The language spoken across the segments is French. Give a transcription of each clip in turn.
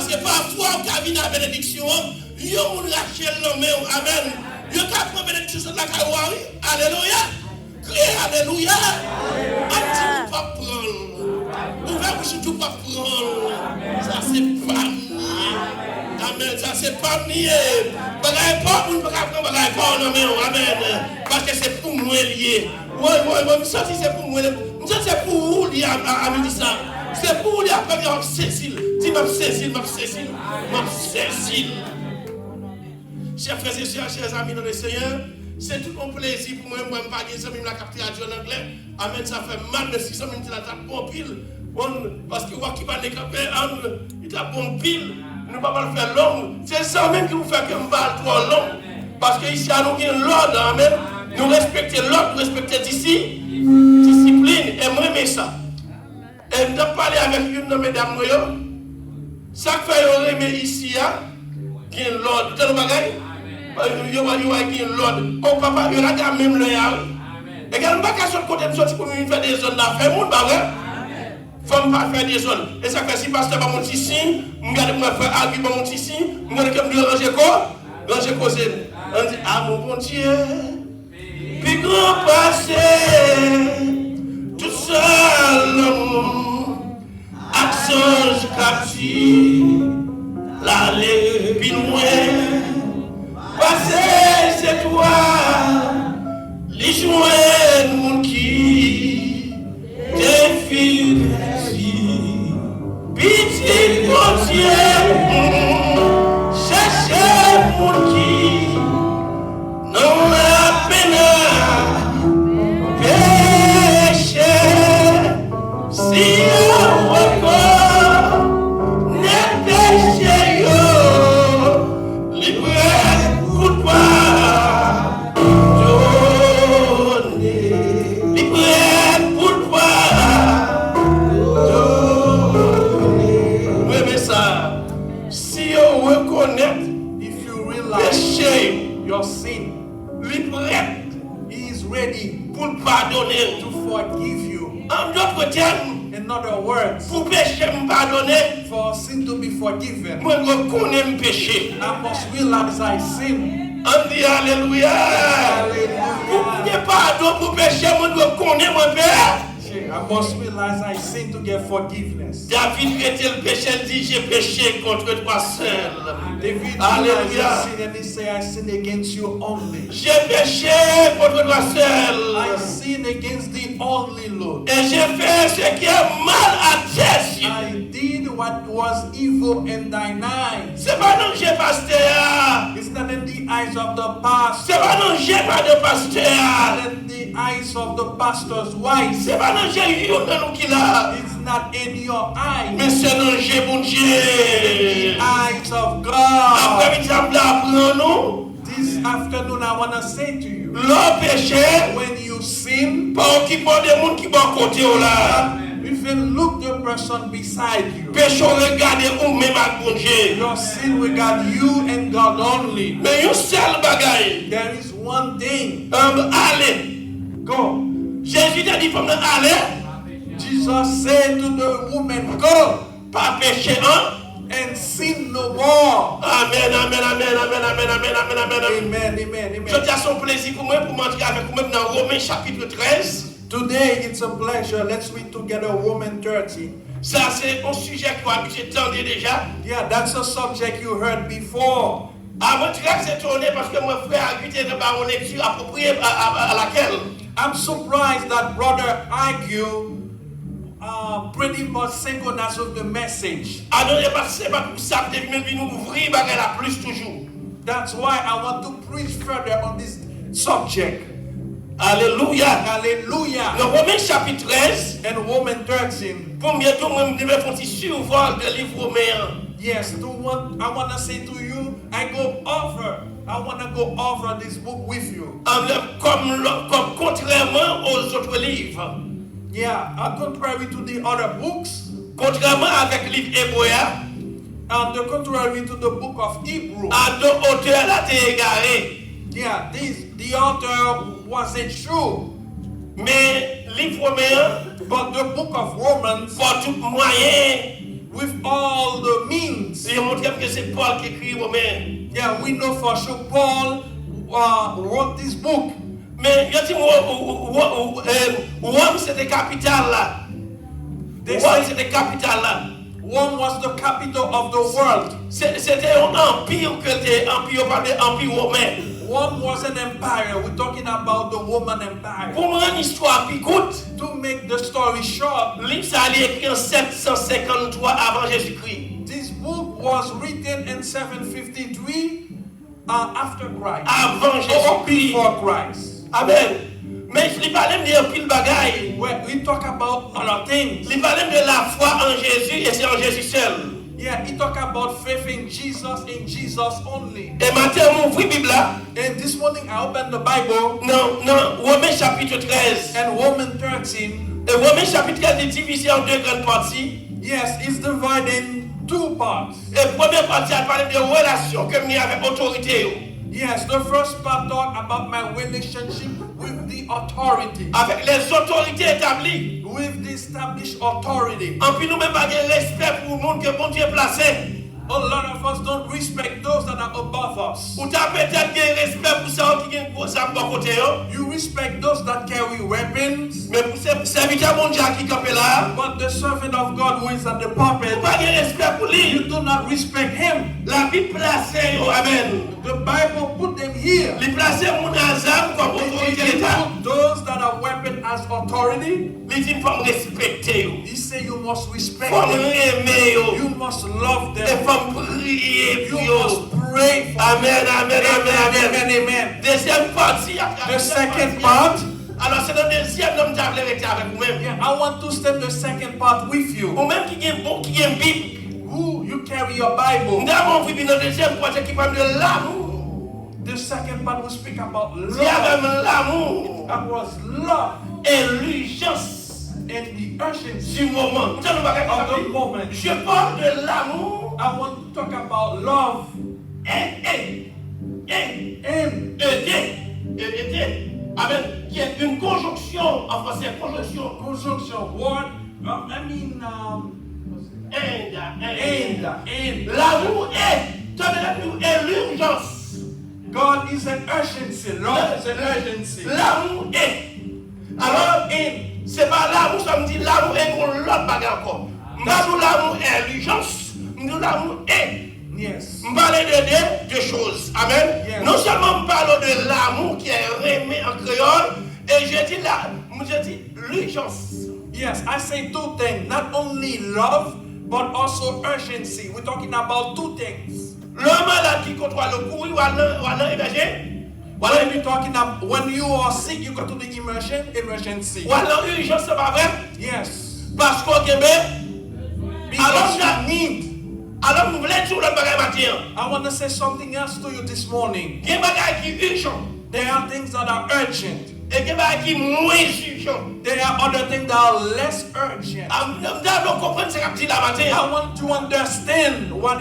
Parce que parfois, quand il y a une bénédiction, il y a un rachel nommé. Amen. Il y a une bénédiction de la Kawari. Alléluia. Criez Alléluia. Un petit pas prendre. Ouvert pour tout pas prendre. Ça, c'est pas nier. Amen. Ça, c'est pas nier. Bagaille pas pour nous prendre bagaille pas nommé. Amen. Parce que c'est pour moi lié. Oui, ça, c'est pour moi. Ça, c'est pour vous lié à Mélissa. C'est pour lui après dire Cécile. Dis ma Cécile. Chers frères et sœurs, chers amis dans le Seigneur, c'est tout mon plaisir pour moi. Moi, je ne pas dire la capter à Dieu en anglais. Amen, ça fait mal, mais si ça me dit la tape bon pile. Parce que qui va décapter, il tape bon pile. Nous ne pouvons pas le faire long. C'est ça même qui vous fait que je me parle trop long. Parce que ici, nous avons l'ordre. Amen. Nous respectons l'ordre, nous respectons d'ici. Discipline. Et moi, j'aime ça. Et nous avons parlé avec une de mesdames. Ça fait aimer ici, qui est l'ordre. Vous avez bagaille? Il y a l'ordre. Oh papa, il y a même le yard. Et quand on va casser le côté de sortir pour faire des zones d'affaires, il faut pas faire des zones. Et ça fait si pasteur va monter ici, je vais faire argument va monter ici, je vais ranger quoi? Ranger causer. On dit, ah mon bon Dieu, puis grand passé, tout seul, accent captif, l'aller puis loin, passer c'est toi, les joints nous qui défilent. Pitié, mon Dieu, cherchez mon qui, non la peine, péché, si on reconnaît péché, libre pour toi, donner, libre pour toi. If you realize your sin, He is ready pour pardonner, to forgive you. En d'autres termes, In other words, pour péché me pardonner, for sin to be forgiven, moi je reconnais mon péché. I must realize I sin. On dit Alléluia. Pour que pardon pour péché, moi je reconnais mon père. I must realize I sin to get forgiveness. David était le péché, il dit j'ai péché contre toi seul. David Alléluia. sin and he say I sin against you only. J'ai péché contre toi seul. I sin against the only Lord. Et j'ai fait ce qui est mal à tes yeux. I did what was evil in thine eyes. C'est pas non j'ai pasteur. It's not in the eyes of the pastor. C'est pas non j'ai pas de pasteur. Not in the eyes of the pastor's wife. C'est pas non j'ai eu dans nous qui là. It's not in your eyes. Mais c'est non j'ai bon Dieu. The eyes of God. Après midi apprendre nous. This afternoon I want to say to you, Le péché, when you sin, pas occuper des monde qui bon côté là. even look the person beside you. Péché regarder ou même à bon Dieu. Your sin regard you and God only. Mais une seule bagaille. There is one thing. Allez. Go. Jésus t'a dit pour aller. Jesus said to the woman, go Pas péché hein? and sin no more. Amen, amen, amen, amen, amen, amen, amen, amen. Amen, amen, Je amen. dis à son plaisir pour moi pour m'entrer avec vous-même dans Romains chapitre 13. Today it's a pleasure. Let's read together Romans 30. Ça c'est un sujet que vous avez entendu déjà. Yeah, that's a subject you heard before. Avant très étonné parce que mon frère a guidé de ma lecture appropriée à laquelle. I'm surprised that brother argue pretty much synchronous with the message. Alors c'est pas pour ça que nous ouvrir la plus toujours. That's why I want to preach further on this subject. Alléluia. Hallelujah. Dans Romains chapitre 13. And Romans 13. Pour bientôt moi je vais faire survol de livre Romains. Yes, I want to say to you, I want to go over this book with you. Comme contrairement aux autres livres. Yeah, contrary to the other books. Contrairement avec le livre hébreu. And the contrary to the book of Hebrew. À deux auteurs là t'es égaré. Yeah, the author wasn't true. Mais livre Romains, but the book of Romans, pour tout moyen, with all the means. Il montre que c'est Paul qui écrit Romains. Yeah, we know for sure Paul wrote this book. Mais il dit Rome c'était capitale là. Rome c'était capitale là. Rome was the capital of the world. C'était un empire que c'était empire par l'empire romain. Rome was an empire. We're talking about the Roman Empire. Pour me rendre l'histoire plus courte, To make the story short, le livre ça a été écrit en 753 avant Jésus-Christ. this book was written in 753 after Christ. Avant Or Jésus-Christ. before Christ. Amen. Mais il parlait de pile bagaille. Where we talk about other things. Il parlait de la foi en Jésus et c'est en Jésus seul. Yeah, he talk about faith in Jesus only. Et matin, on ouvre la Bible là. And this morning I opened the Bible Non, Romains chapitre 13. and Romans 13. Et Romains chapitre 13 est divisé en deux grandes parties. Yes, it's divided in two parts. Et première partie, elle parle de relations que j'ai avec l'autorité. Yes, the first part talk about my relationship with the authority. Avec les autorités établies. With the established authority. En plus, nous-mêmes, pas de respect pour le monde que bon Dieu a placé. A lot of us don't respect those that are above us. Ou tu as peut-être de respect pour ça qui est pour ça bon côté. You respect those that carry weapons. Mais pour ces serviteurs bon Dieu qui campent là. But the servant of God who is at the pulpit, Pas de respect pour lui. you do not respect him. La Bible placée, amen. The Bible put them here. Il placé mon azam comme autorité de l'État. Those that are weapon as authority, Il dit faut respecter. he say you must respect Faut them. aimer. You must love Et them. faut prier You pour eux. must pray for Amen, them. amen, amen, amen. Amen. Deuxième partie. The second part, Alors c'est le deuxième homme qui a arrêté avec vous-même. yeah, I want to step the second part with you. Vous-même qui est Bible. Who you carry your Bible. Nous avons vu dans le deuxième partie qui parle de l'amour. The second part will speak about Il y a love. même l'amour That was love et l'urgence and the urgency du moment. Nous allons parler of the de moment. Je parle de l'amour I want to talk about love et and aider. Amen. Qui est une conjonction, en français, conjonction. conjunction word. And L'amour est l'urgence. God is an urgency. Love is an urgency. L'amour est. Alors, c'est pas l'amour, ça me dit l'amour est pour l'autre bagarre encore. L'amour est l'urgence. L'amour est. Yes. Je parle de deux choses. Amen. Yes. Non seulement je parle de l'amour qui est remis en créole, et je dis l'urgence. Yes, I say two things. Not only love, but also urgency. We're talking about two things. Le malade qui contrôle le courrier ou à l'héberger. When you're talking about when you are sick, you go to the emergency. Ou à l'urgence, c'est pas vrai? Yes. Parce qu'on est Because you need. alors, nous voulons dire le bagage matin. I want to say something else to you this morning. Il y a des bagages qui urgent. There are things that are urgent. Et il y a des bagages qui moins urgents. There are other things that are less urgent. Nous devons comprendre ce qu'on dit la matin. I want to understand what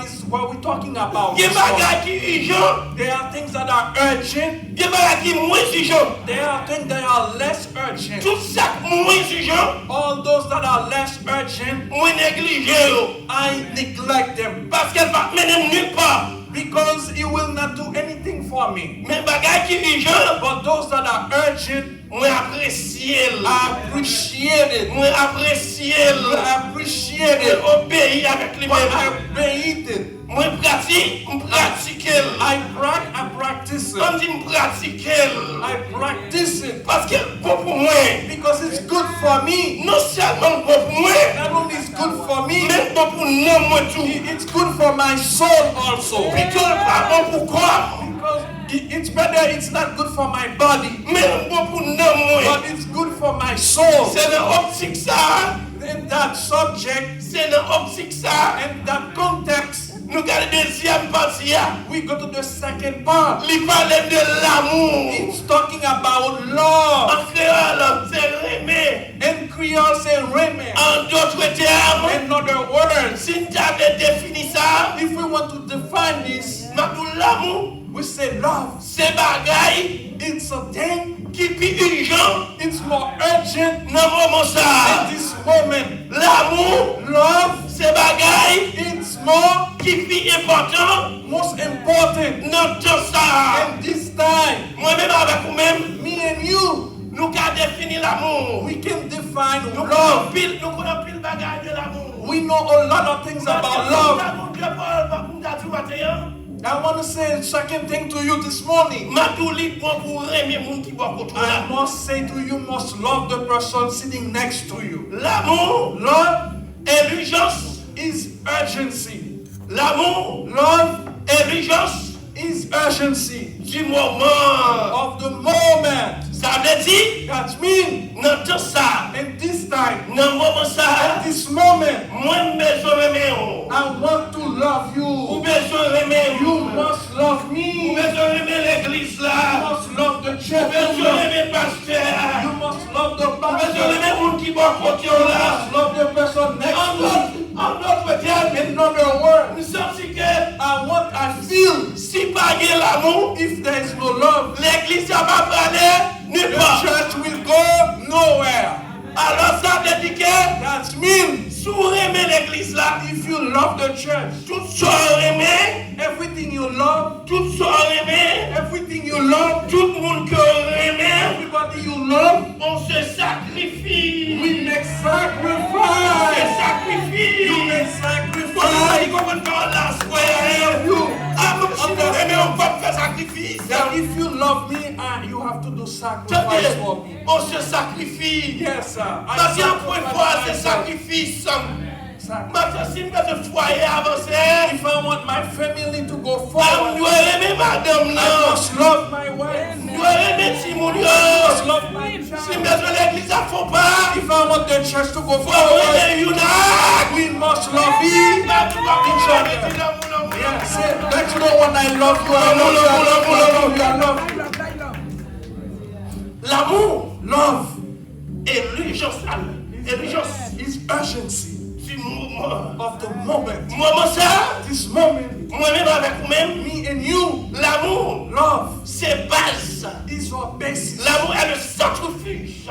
we're talking about. Il y a des this morning. bagages qui urgent. There are things that are urgent. Il y a des bagages qui moins urgents. There are things that are less urgent. Tout ça moins urgent, All those that are less urgent, moins négligé. I neglect them Parce qu'elle va mener nulle part. because it will not do anything for me. Mais bagages qui urgent, But those that are urgent, moi apprécier. I appreciate it. Moi apprécier. I appreciate Et it. obéir avec But lui-même. I obey it. Moi pratique, I practice it. On dit pratique. I practice it Parce que bon pour moi, because it's good for me. non seulement bon pour moi, Not only it's good for me, mais bon pour nous moi tout. it's good for my soul also. Plutôt pas bon pour corps, Because it's better, it's not good for my body, mais bon pour nous moi. but it's good for my soul. C'est dans l'optique ça, In that subject, c'est dans l'optique ça. in that context, Nous regardons la deuxième partie. we go to the second part. Il parle de l'amour. It's talking about love. En créole, c'est aimer. In Creole, say reme. En d'autres termes, In other words, si tu avais défini ça, if we want to define this, l'amour, we say love. c'est bagaille It's a thing. qui est plus urgent It's more urgent dans le moment ça. in this moment. L'amour, Love, c'est bagaille it's more, qui est important most important. dans tout ça. And this time, Moi-même avec vous-même, me and you, nous avons défini l'amour. we can define Nous love. connaissons pile bagaille de l'amour. We know a lot of things about love. I want to say a second thing to you this morning. I must say to you, must love the person sitting next to you. L'amour, Love est l'urgence. is urgency. L'amour, Love est l'urgence is urgency du moment. of the moment. Ça veut dire, That means, dans tout ça, in this time, dans le moment ça, this moment, moi besoin de aimer. I want to love Ou you. besoin d'aimer. You must love Ou me. besoin d'aimer l'église You là. must love the Ou church. besoin d'aimer pasteur. You must love the Ou besoin pastor. d'aimer mon qui va côté You là. must love the person next to you. En d'autres termes, In other words, nous sommes si que I feel si pas de l'amour, if there is no love, l'église va pas aller nulle the part. church will go nowhere. Alors ça veut dire que That means si vous aimez l'église là, if you love the church, tout ça aimé, everything you love, tout ça aimé, everything you love, tout le monde que aimé, everybody you love, on se sacrifie. we make On se sacrifice. sacrifie. You make Il sacrifice. comprend pas la square. You Ah, même si vous aimez, on va faire sacrifice. that if you love me, you have to do sacrifice for me. On se sacrifie. Yes, sir. I Parce qu'un point sacrifice fois, c'est myself. sacrifice. Sacrifice. Maintenant, si nous de foyer avancé, If I want my family to go nous forward, devons aimer madame I là. must love my wife. Nous devons aimer Simon. I must love my Si child. nous de l'église ne font pas, If I want the church to go il faut forward, aimer unite. we must love each other. Yeah, say, let you know when I love you, I love you, I love you, I love you, I love you. L'amour Love est l'urgence. L'urgence is urgency du moment. of the moment. Moment ça, This moment, moi-même avec vous-même, me and you, l'amour, love c'est base. is our basis. L'amour est le centrifuge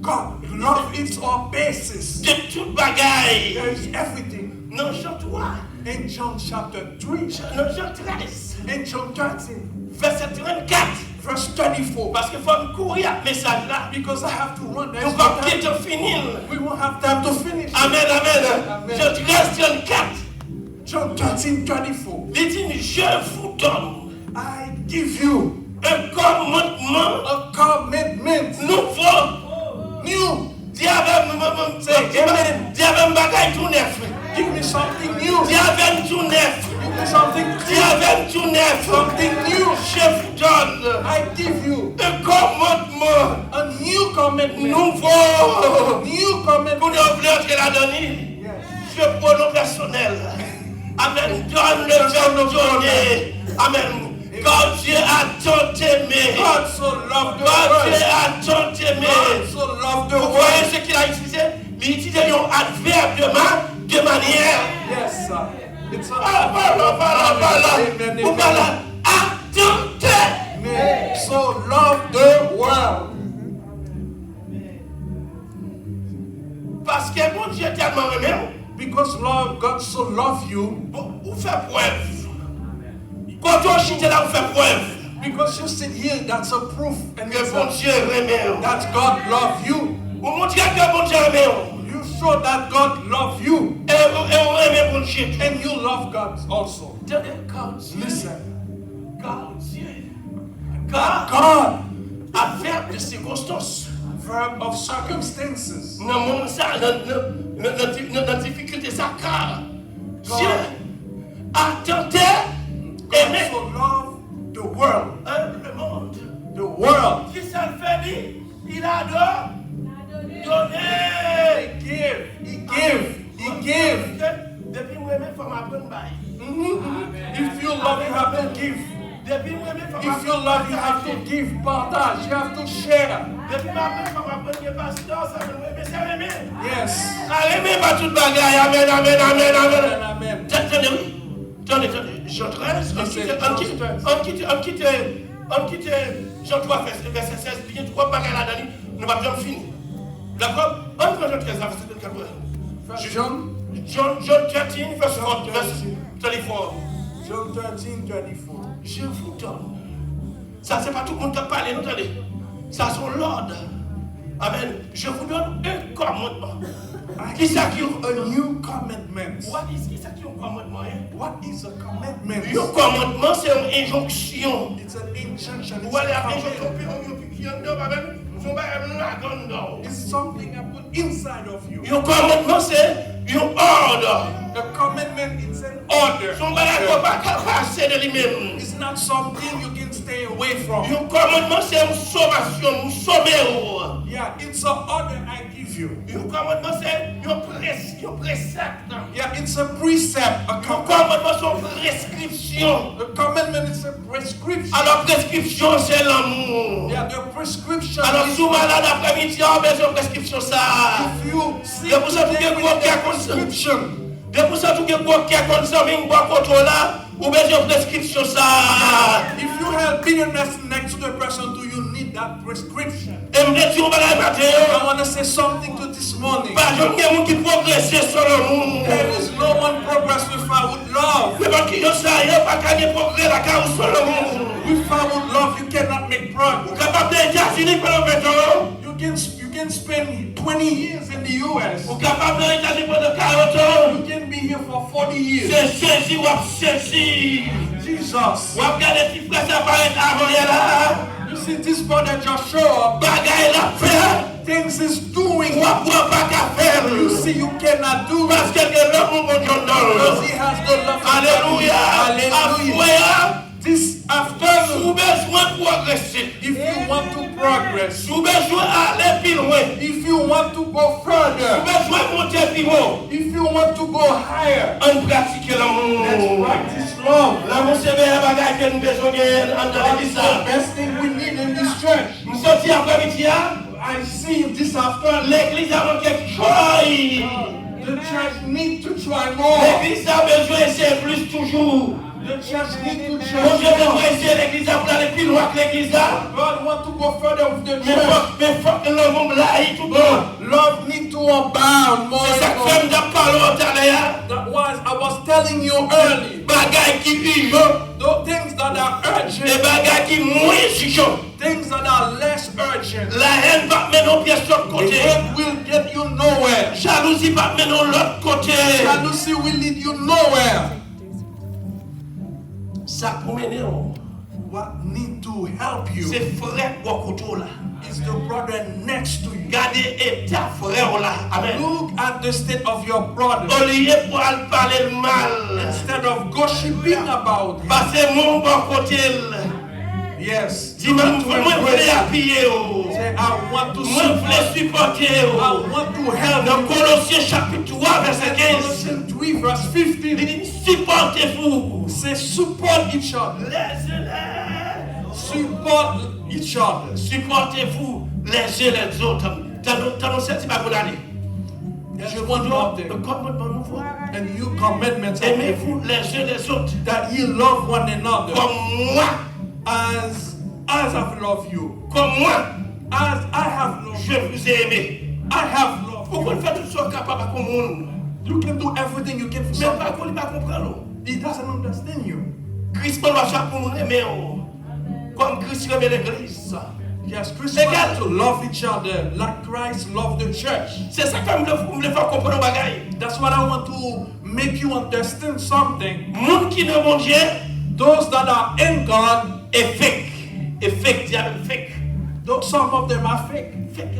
God, love is our basis. de toute bagaille. There is everything. Non, Jean 3, In John chapter 3, non, Jean 13, in John 13, verset 34. verse 34. Parce qu'il faut me courir à ce message là. Because I have to run. There's Nous no ne pouvons pas time. bientôt finir. We won't have time to finish. Amen, amen. Amen. Jean 13, 34. John 13, 34. Il dit, je vous donne I give you un commandement a commitment. nouveau. New. Dis avec un bagage tout neuf. Give me something new. Dis avec tout neuf. Give me something Dis new. avec tout neuf. Something new. Je vous donne I give you un commandement a new commitment. nouveau. New commitment. Pour nous ouvrir que la donner. Yes. Je pronom personnel. Amen. Donne le verbe donner. Amen. Quand Dieu a tant aimé. God so loved the Quand Dieu world. a tant aimé. God so loved the Vous voyez world. ce qu'il a utilisé? Il utilise un adverbe de manière. Yes, sir. It's a Voilà. Vous parlez. Attendez. Amen. So love the world. Parce que mon Dieu tellement aimé. Because Lord God so love you. Vous faites preuve. Quand on chite là, vous faites preuve. Because you sit here, that's a proof. And Que it's mon Dieu aimé. that God love you. Vous montrez que mon Dieu aimé. You show that God love you. Et vous aimez mon Dieu. And you love God also. Tenez, quand Dieu. Listen. Quand Dieu. Quand God, adverbe de circonstances. verb of circumstances. Dans mon ça, dans difficulté, ça car Dieu attendait, God aimait so love the world. le monde. The world. Qui s'en fait dit, il a donné. He give. Depuis moi, il faut m'apprendre bail. If you love, you have to give. Depuis moi, il faut If you love, you have to give. Partage. You have to share. Depuis m'apprendre, il faut m'apprendre que pasteur, ça me mais ça aimé. Yes. Ça aimé pas toute bagaille. Amen, amen, amen, amen. Amen. Attendez, Jean 13, on quitte Jean 3, verset 16, il y a trois bagages là-dedans, nous ne pouvons pas finir. D'accord? On prend Jean 13, verset 24. John 13, verse 34. John 13, 34. Je vous donne. Ça, c'est pas tout le monde qui a parlé, vous entendez? Ça, c'est l'ordre. Amen. Je vous donne un commandement. Qui ça qui a new commandment? Qui ça qui a un commandement? What is a commandment? Un commandement, c'est une injonction. It's an injunction. It's something I put inside of you. Un commandement, c'est un ordre. A commandment is an order. It's not something you can stay away from. Un commandement, c'est une sommation, une sommaire. Yeah, it's an order I give you. Un commandement, c'est un précepte. Yeah, it's a precept. A Un commandement, c'est une prescription. The commandment is a prescription. Alors, prescription, c'est l'amour. Yeah, the prescription. Alors, si vous êtes malade après-midi, on a besoin de prescription. Ça. If you see C'est pour ça que vous avez prescription. C'est pour ça que vous avez ou besoin de prescription. Ça. If you have bitterness next to the person, do you need that prescription? Et je dis, I want to say something to this morning. There is no one progress without love. Without love, you cannot make progress. You can spend 20 years in the US. You can be here for 40 years. Jesus. You see this brother just show up. Things is doing. You see you cannot do it. Because he has the love. Hallelujah. Hallelujah. This afternoon, if you want to progress, if you want to go further, if you want to go higher, let's practice love. That's the best thing we need in this church. I see this afternoon, the church needs to try more. The church needs to try more. God wants to go further with the church. Love needs to abound more and more. That was, I was telling you early. Those things that are urgent, things that are less urgent, the hate will get you nowhere. Jealousy will lead you nowhere. What need to help you is the brother next to you. Look at the state of your brother instead of gossiping about him. Yes. Say, I want to support you. I want to help you. Colossiens chapitre 3 verset 15. Colossiens 3 verse 15. Supportez-vous. Say support each other. Support each other. Supportez-vous les uns les autres. Dans cette bagolade. Je vous donne le commandement nouveau. And you commandments aimez-vous les uns les autres. That you love one another. Comme moi. As I've loved you. Comme moi. As I have loved you. Je vous ai aimé. I have loved you. Vous pouvez faire tout ce capable comme monde. You can do everything you can for someone. Mais pas qu'on pas comprendre. He doesn't understand you. Christ pas marcher pour nous aimer. Comme Christ aimait l'église. Yes, Christians have to love each other like Christ loved the church. C'est ça que je veux faire comprendre bagaille. That's what I want to make you understand something. Monde qui ne mon Dieu, those that are in God, est fake. Diable fake. Though some of them are fake. Fake.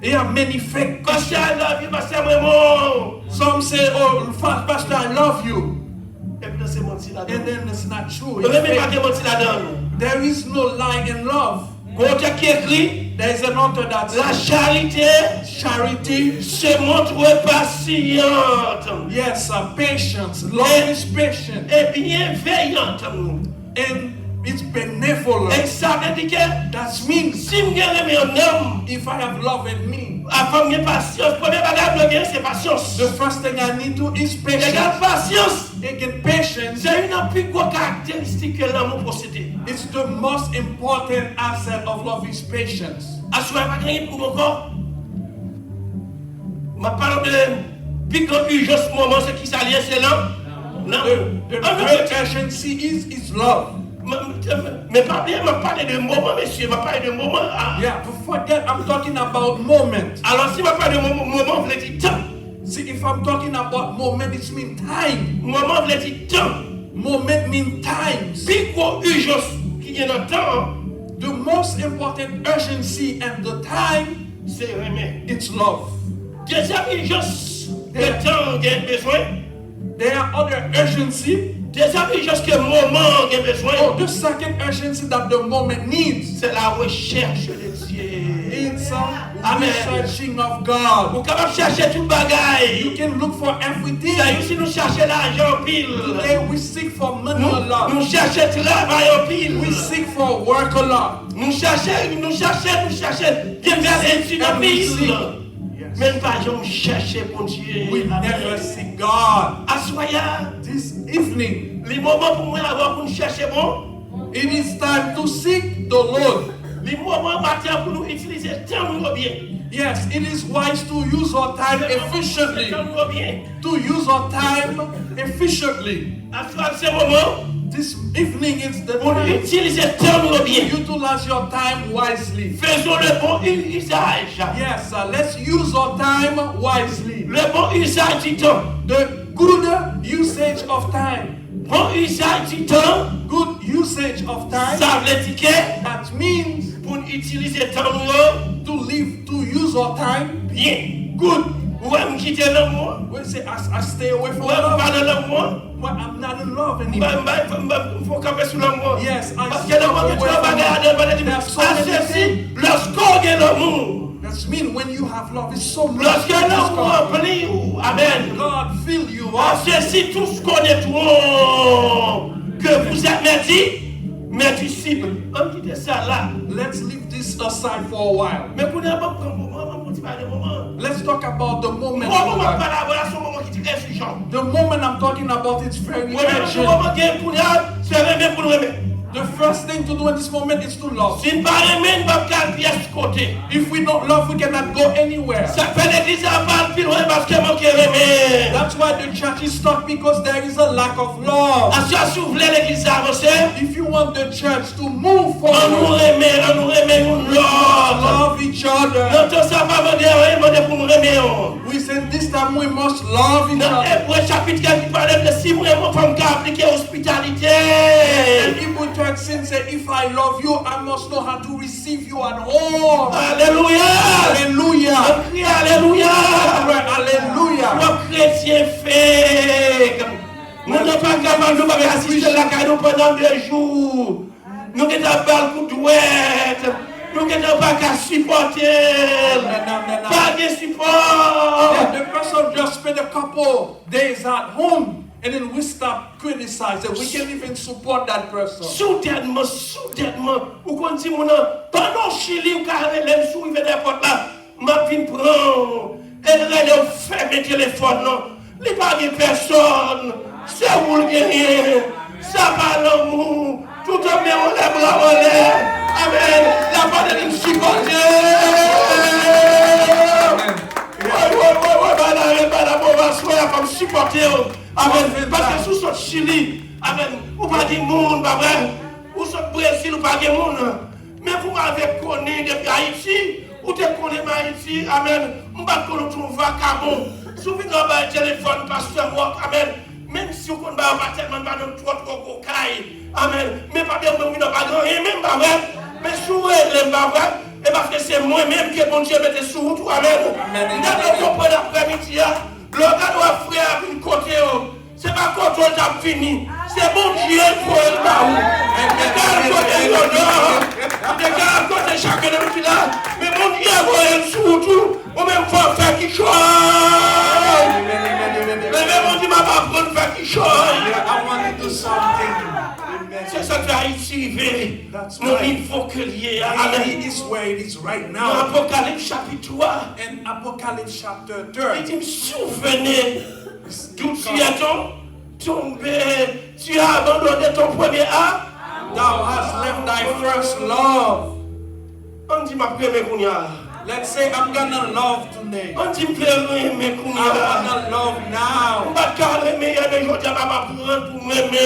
There are many fake. Pastor, I love you, Pastor, vraiment. Some say, oh, Pastor, I love you. And then it's not true. There is no lie in love. There is an author that says, la charité se montre patiente. Yes, patience. Love is patient. Et bienveillante. And it's benevolent. Et ça veut dire que that means si je aime un homme, if I have love in me, avant de patience, premier bagage c'est patience. The first thing I need to is patience. Regarde patience. Again, patience. C'est une plus grande caractéristique que l'amour possède. It's the most important asset of love is patience. Ma parole de big urgence moment, ce qui s'allie, c'est là. The great urgency is love. Mais pas bien, m'a parlé de moment, monsieur, m'a parlé de moment. Yeah, before that, I'm talking about moment. Alors, si m'a parlé de moment, vous voulez dire temps. See, if I'm talking about moment, it means time. Moment, vous voulez dire temps. Moment means times. Big urgence qui est dans le temps. The most important urgency and the time, c'est aimer. It's love. Deuxième urgence, le temps qu'il a besoin. There are other urgency. Deuxième urgence que le moment qu'il a besoin. Oh, the second urgency that the moment needs. C'est la recherche de Dieu. It's searching of God. Vous pouvez chercher tout bagaille. You can look for everything. Si nous cherchons l'argent en pile. Today we seek for money a lot. Nous cherchons travail en pile. We seek for work a lot. Nous cherchons. Bien vers l'étude en pile. Même pas jamais chercher pour Dieu. We never seek God. Assoya. This evening. Les moments pour moi avoir pour nous chercher bon. It is time to seek the Lord. Les moments matin pour nous utiliser temps nous bien. Yes, it is wise to use our time efficiently. To use our time efficiently. This evening is the time to utilize your time wisely. Faisons le bon usage. Yes, let's use our time wisely. Le bon usage du temps. The good usage of time. Bon usage du temps. Good usage of time. Ça veut dire que that means pour utiliser temps to use our time bien. Good. Ou me quitter l'amour. We say I stay away from love. Well, I'm not in love anymore. Faut camper sur l'amour. Yes, parce que l'amour que tu vas regarder, lorsqu'on gagne l'amour. That means when you have love, it's so much. Lorsque l'amour remplit, amen. God fill you up. Parce que si tout ce qu'on est que vous êtes mes disciples, on quitte ça là. Let's leave this aside for a while. Mais pour let's talk about the moment. The moment I'm talking about, it's very urgent. The first thing to do in this moment is to love. If we don't love, we cannot go anywhere. That's why the church is stuck, because there is a lack of love. If you want the church to move forward, love each other. We said this time we must love each other. And sin say, if I love you, I must know how to receive you at home. Alléluia. Alléluia. Alléluia. Alléluia. Nos chrétiens fake. Nous n'sommes pas capables de assister à la caille pendant 2 jours. Nous ne sommes pas le coup de douette. Nous ne sommes pas qu'à supporter. Pas de support. The person just spent a couple days at home. And then we stop criticizing. We can't even support that person. Soudainement. Ou quand dit mon pendant Chili ou carré l'aime sous il n'importe là, m'a vinn prendre. Elle a fermé le téléphone non. Il pas de personne. C'est où le gagner. Ça va l'amour. Tout en mettant les bras en l'air. Amen. La parole de nous supporter. Comme supporter. Amen. Parce que sous ce Chili, amen, ou pas du monde, pas vrai? Ou ce Brésil, ou pas du monde. Mais vous m'avez connu depuis Haïti, ou te connaissez Haïti, amen. Ou pas connu tout vacabon. Souvent dans le téléphone, pasteur, amen. Même si vous connaissez pas tellement, pas de trop cocaïne, amen. Mais pas de monde, pas grand rien, même pas vrai. Mais sous elle, pas vrai. Et parce que c'est moi-même que mon Dieu mette sous tout, amen. Nous comprenons l'après-midi. Le gars doit frère une côté, c'est pas contrôle t'as fini, c'est mon Dieu pour le baou. Les gars côté l'honneur, les gars côté chacun de nous là, mais mon Dieu pour le surtout, ou même faut faire quelque chose. Mais mon Dieu m'a pas pour faire quelque chose. I want to do something. C'est ça que Haïti veut. Nous il faut que lié. Amen. Is where it is right now. Dans Apocalypse chapitre 3. In Apocalypse chapter 3. Il dit souvenez d'où tu es tombé. Tu as abandonné ton premier âme. Thou hast left thy first love. On dit ma première kounya. Let's say I'm gonna love today. On dit me aimer I'm gonna love now. On va carrément aimer aujourd'hui à ma pour m'aimer. I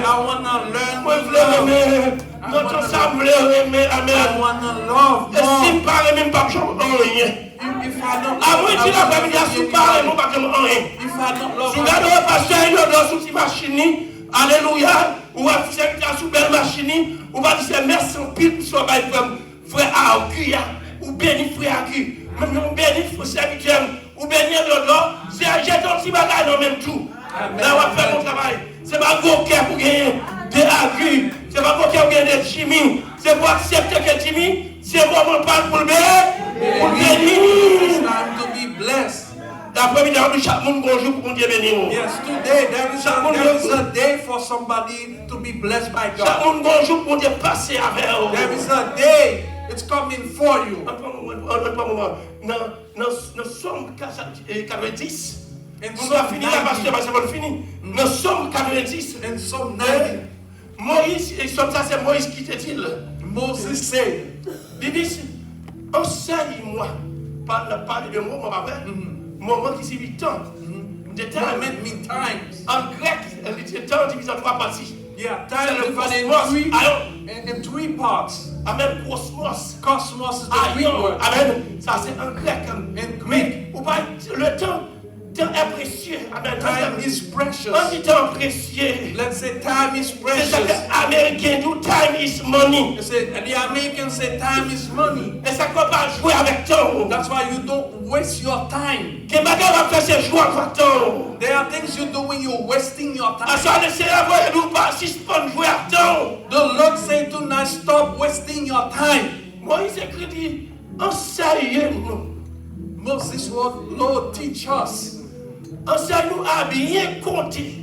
wanna learn Moi to je veux love. aimer. Notre ensemble aimer. Amen. I wanna love Et si more. me parle même pas je rien. If I don't À moi love, tu l'as pas mis à sous parler moi pas rien. if I don't love, Si regarde le pasteur il est dans sous machine. Alléluia. Ou va faire que sous belle machine, ou va dire merci en pile pour soit frère Arcu ou béni frère Arcu. Même non béni frère serviteur ou béni l'autre, c'est j'ai ton petit bagage dans même tout. Là on va faire mon travail. C'est pas gros cœur pour gagner des Arcu, c'est pas gros cœur pour gagner des Jimmy, c'est pour accepter que Jimmy, c'est moment pas pour le bénir, pour le bénir. it's time to be blessed. L'après-midi, chaque monde bonjour pour Dieu bénir. Yes, today there is a day for somebody to be blessed by Chaque God. monde bonjour pour Dieu passer avec eux. There is a day, it's coming for you. Dans Somme 90, In on va Psalm finir la pasteur parce qu'on finit. Dans Somme 90, In Psalm 90, Moïse, et Somme ça c'est Moïse qui te dit, Moses said, il dit, enseigne-moi, parle de moi, mon papa, moment qui suit temps, de God temps, meant me times. en grec, elle dit temps divisé en 3 parties. Yeah, C'est time le divided cosmos, in three parts. Amen, cosmos. Cosmos is the Greek Aïe, word. amen, ça c'est en grec. In Mais, Greek, ou pas, le temps est précieux. Amen. time is precious. On dit temps précieux. Let's say time is C'est ça que precious. les Américains disent time is money. You say, and the Americans say time is money. Et ça ne peut pas jouer avec temps. That's why you don't waste your time. Que bagarre va faire c'est jouer avec temps. There are things you do when you're wasting your À time. ça, le Seigneur va nous pas suspendre jouer avec temps. The Lord said, do not stop wasting your time. Moïse écrit dit, enseigne-nous. Moses, Lord, teach us. Enseigne-nous à bien compter.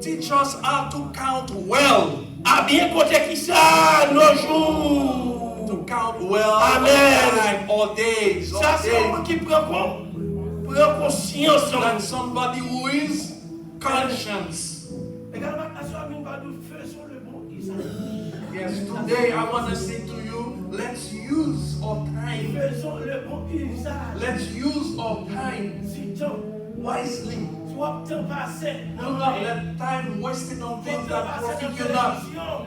Teach us how to count well. À bien compter qui ça, nos jours. To count well. Amen. All days. Ça, All c'est days. un qui prend conscience. Than somebody who is conscious. Également, à ce moment, nous faisons le bon usage. Yes, today I want to say to you, let's use our time. Faisons le bon usage. Let's use our time Si temps, wisely. soit temps passé, Do not let time wasted on things that profit you not. télévision,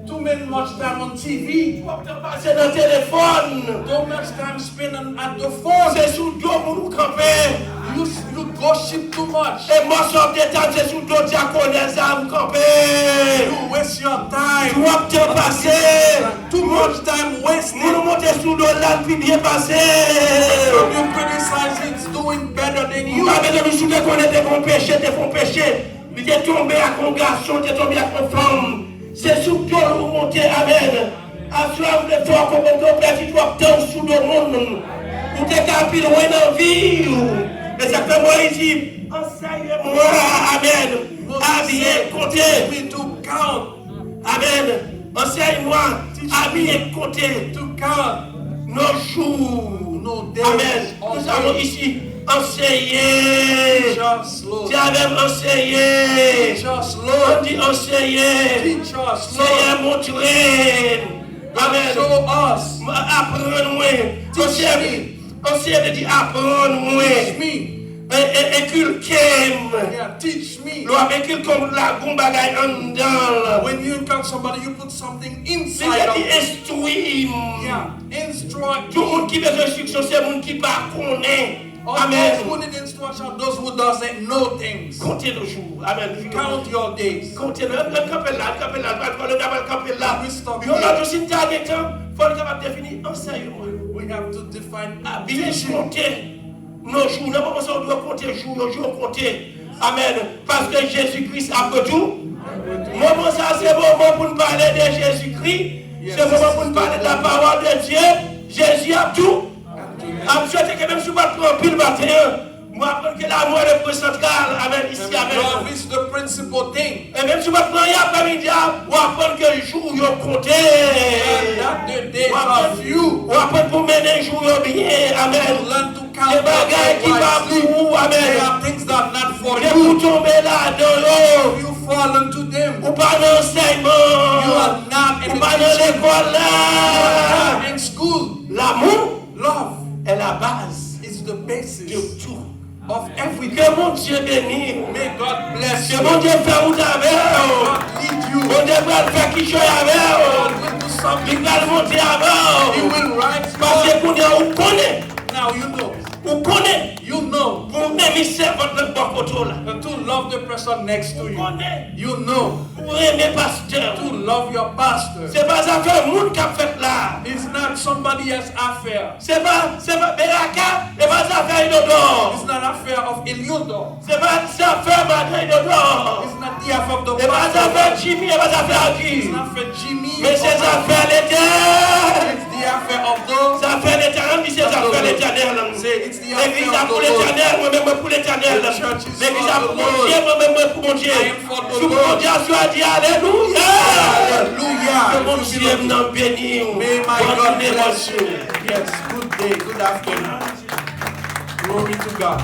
Too much time on TV. soit temps passé dans le téléphone. Too much time spent at the phone. C'est sous le dos pour nous camper. You gossip too much. Et moi, sur des temps, c'est sous le dos diaconesse à nous camper. You waste your time. Soit temps passé. Too much time wasted. Nous nous montons sous l'eau là, puis bien passé. You criticize it's doing better than you. Vous avez des sous des connaître des péchés, des fonds péchés. Il est tombé à congrégation, il est tombé à conforme. C'est sous le dos que vous montez, amen. À cela, vous êtes fort comme on peut faire trop de temps sous le monde. Vous êtes capable loin dans la vie. Et ça fait moi ici. Enseigne-moi, amen. À bien compter. Me to count. Amen. Enseigne-moi à bien compter To count. nos jours. No days. Amen. Nous avons ici enseigné. Teach us, Lord. Tu as même enseigné. Teach us, On Lord. dit enseigner. Teach us, Seigneur, Lord. montrer. Amen. Show us. Apprendre-moi. Teach Enseigner dit apprendre-moi. Teach me. Inculquer. Yeah, teach me. L'on inculque comme la gomme bagaille en dedans. When you encounter somebody, you put something C'est inside of dit them. instruire. Yeah, instruct. Tout le monde qui veut instruction, c'est le monde qui ne connaît. All Amen. those who need instruction, those who doesn't know things. Comptez nos jours. Amen. Count your days. Comptez le capel là, le capel là. We stop Yo, here. là, je suis dernier temps, il faut le capable définir. Enseigne-moi. We have to define Bien ability. compter nos jours. Nous on doit compter jours, nos jours compter. Amen. Parce que Jésus-Christ a fait tout. Moment ça, c'est le moment pour nous parler de Jésus-Christ. C'est le moment pour nous parler de la parole de Dieu. Jésus a tout. Je souhaite que même si vous ne pile matin, moi apprendre que l'amour est le point central. Amen. Ici, amen. Love is the principal thing. Et même si vous ne prenez pas après-midi, vous apprendre que le jour est compté. Not the days of you. Vous apprendre pour mener le jour bien. Amen. Learn to Les count bagailles qui your va days pour vous. wisely. There Amen. are things that are not for Et vous you. tombez là dans You fall into them. ou pas dans l'enseignement. You are not in Ou the pas dans teaching. l'école You là. are not in school. L'amour. Love est la base is the basis de tout. of everything. Que mon Dieu bénisse. May God bless Que you. mon Dieu fait route avec. God lead you. Mon Dieu va faire qui choisit God avec. will do something. Il va monter He avec. will rise Parce up. que on connaît. Now you know. On connaît. You know. Pour aimer servant notre bon côté là. To love the person next to you. Connaît. You know. Pour aimer pasteur. To love your pastor. C'est pas ça que monde qui a fait là. It's not somebody else's affair. C'est pas Beraca, c'est pas ça faire Inodor. It's not affair of Eliodor. C'est pas ça faire Madre Inodor. It's not the affair of the C'est pas ça faire Jimmy, c'est pas ça faire It's qui. not for Jimmy. Mais c'est ça faire l'éternel. It's the affair of those. Ça fait l'éternel, c'est ça faire l'éternel. Say it's the L'église affair a of pour the Lord. l'éternel, moi-même pour l'éternel. L'église a pour mon Dieu, moi-même pour mon Dieu. Sous mon Dieu, je suis dit alléluia. Hallelujah. Que mon Dieu m'en bénisse. May my God bless Bonne you. Yes, good day, good afternoon. Glory to God.